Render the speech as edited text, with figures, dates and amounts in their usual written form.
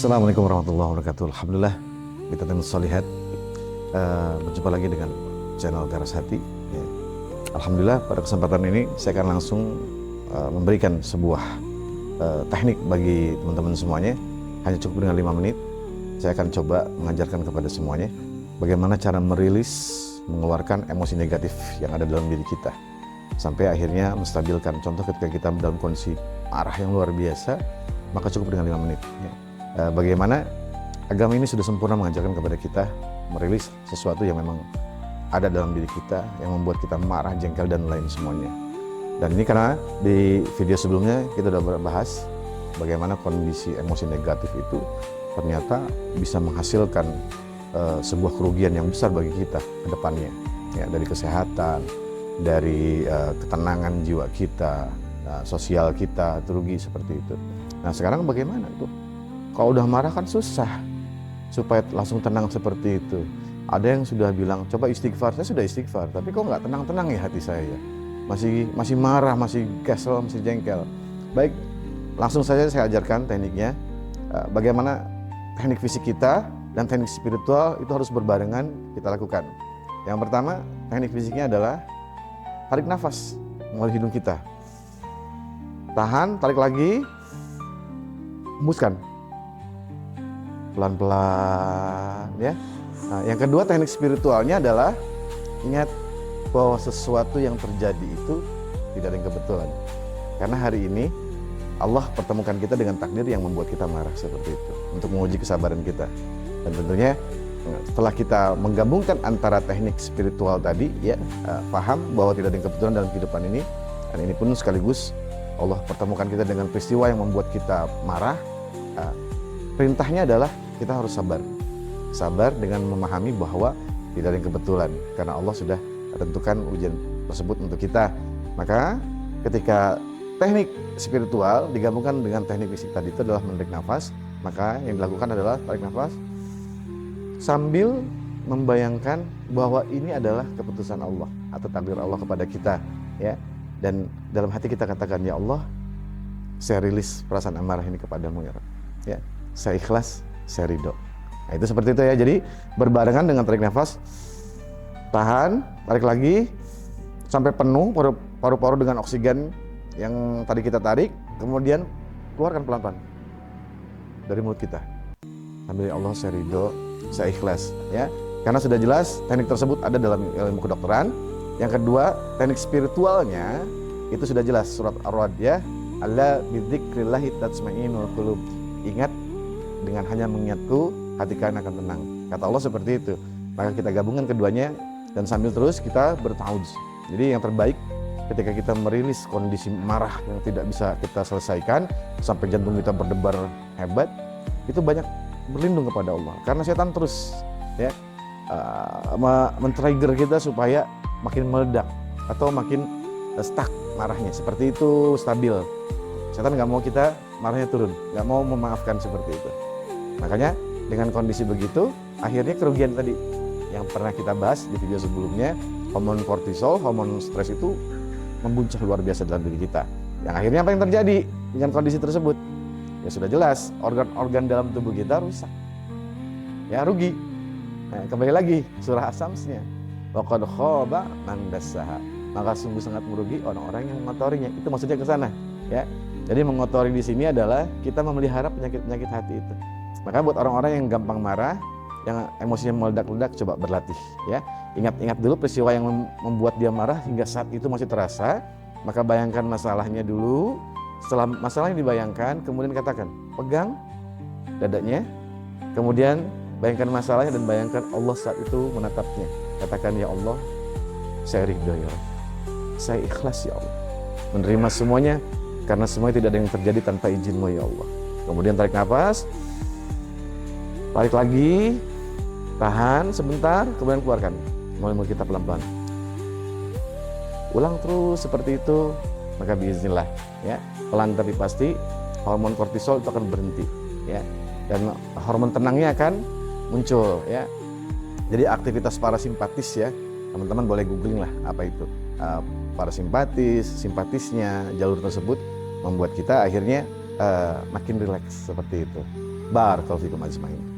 Assalamualaikum warahmatullahi wabarakatuh. Alhamdulillah kita temu solihat berjumpa lagi dengan channel Garas Hati ya. Alhamdulillah pada kesempatan ini saya akan langsung memberikan sebuah teknik bagi teman-teman semuanya. Hanya cukup dengan 5 menit. Saya akan coba mengajarkan kepada semuanya bagaimana cara merilis, mengeluarkan emosi negatif yang ada dalam diri kita sampai akhirnya menstabilkan. Contoh ketika kita dalam kondisi marah yang luar biasa, maka cukup dengan 5 menit ya. Bagaimana agama ini sudah sempurna mengajarkan kepada kita merilis sesuatu yang memang ada dalam diri kita yang membuat kita marah, jengkel dan lain semuanya. Dan ini karena di video sebelumnya kita sudah bahas bagaimana kondisi emosi negatif itu ternyata bisa menghasilkan sebuah kerugian yang besar bagi kita ke depannya ya, dari kesehatan, dari ketenangan jiwa kita, sosial kita terugi seperti itu. Nah sekarang bagaimana tuh? Kalau udah marah kan susah supaya langsung tenang seperti itu. Ada yang sudah bilang coba istighfar, saya sudah istighfar, tapi kok nggak tenang-tenang ya hati saya, masih marah, masih kesel, masih jengkel. Baik, langsung saja saya ajarkan tekniknya. Bagaimana teknik fisik kita dan teknik spiritual itu harus berbarengan kita lakukan. Yang pertama, teknik fisiknya adalah tarik nafas melalui hidung kita. Tahan, tarik lagi, hembuskan. Pelan-pelan ya. Nah, yang kedua teknik spiritualnya adalah ingat bahwa sesuatu yang terjadi itu tidak ada yang kebetulan. Karena hari ini Allah pertemukan kita dengan takdir yang membuat kita marah seperti itu untuk menguji kesabaran kita. Dan tentunya setelah kita menggabungkan antara teknik spiritual tadi ya, paham bahwa tidak ada yang kebetulan dalam kehidupan ini, dan ini pun sekaligus Allah pertemukan kita dengan peristiwa yang membuat kita marah. Perintahnya adalah kita harus sabar. Sabar dengan memahami bahwa tidak ada yang kebetulan karena Allah sudah tentukan ujian tersebut untuk kita. Maka ketika teknik spiritual digabungkan dengan teknik fisik tadi itu adalah menarik nafas, maka yang dilakukan adalah tarik nafas sambil membayangkan bahwa ini adalah keputusan Allah atau takdir Allah kepada kita ya. Dan dalam hati kita katakan, ya Allah, saya rilis perasaan amarah ini kepadamu ya Rabb. Ya, saya ikhlas, saya ridho. Nah itu seperti itu ya. Jadi berbarengan dengan tarik nafas, tahan, tarik lagi sampai penuh paru-paru dengan oksigen yang tadi kita tarik, kemudian keluarkan pelan-pelan dari mulut kita. Sambil ya Allah, saya ridho, saya ikhlas ya. Karena sudah jelas teknik tersebut ada dalam ilmu kedokteran. Yang kedua, teknik spiritualnya itu sudah jelas, surat Ar-Ra'd ya. Ala bidzikrillahi tatma'innul qulub. Ingat, dengan hanya mengingatku hati kalian akan tenang. Kata Allah seperti itu. Maka kita gabungkan keduanya dan sambil terus kita berta'awudz. Jadi yang terbaik ketika kita merilis kondisi marah yang tidak bisa kita selesaikan sampai jantung kita berdebar hebat, itu banyak berlindung kepada Allah. Karena setan terus ya men-trigger kita supaya makin meledak atau makin stuck marahnya. Seperti itu, stabil. Setan nggak mau kita marahnya turun, nggak mau memaafkan seperti itu. Makanya dengan kondisi begitu, akhirnya kerugian tadi yang pernah kita bahas di video sebelumnya, hormon kortisol, hormon stres itu membuncah luar biasa dalam diri kita. Yang akhirnya apa yang terjadi dengan kondisi tersebut? Ya sudah jelas, organ-organ dalam tubuh kita rusak. Ya rugi. Nah, kembali lagi surah As-Samsnya. Wa qad khaba man dassaha. Maka sungguh sangat merugi orang-orang yang mengotorinya. Itu maksudnya ke sana, ya. Jadi mengotori di sini adalah kita memelihara penyakit-penyakit hati itu. Maka buat orang-orang yang gampang marah, yang emosinya meledak-ledak, coba berlatih ya. Ingat-ingat dulu peristiwa yang membuat dia marah hingga saat itu masih terasa, maka bayangkan masalahnya dulu. Setelah masalahnya dibayangkan, kemudian katakan, pegang dadanya, kemudian bayangkan masalahnya dan bayangkan Allah saat itu menatapnya. Katakan, ya Allah, saya ridho ya Allah, saya ikhlas ya Allah, menerima semuanya karena semuanya tidak ada yang terjadi tanpa izin-Mu ya Allah. Kemudian tarik nafas, tarik lagi, tahan sebentar, kemudian keluarkan melalui mulut kita pelan-pelan. Ulang terus seperti itu, maka biiznillah ya, pelan tapi pasti hormon kortisol itu akan berhenti ya, dan hormon tenangnya akan muncul ya. Jadi aktivitas parasimpatis ya, teman-teman boleh googling lah apa itu parasimpatis, simpatisnya jalur tersebut membuat kita akhirnya makin rileks seperti itu. Barakallahu fikum ajmain.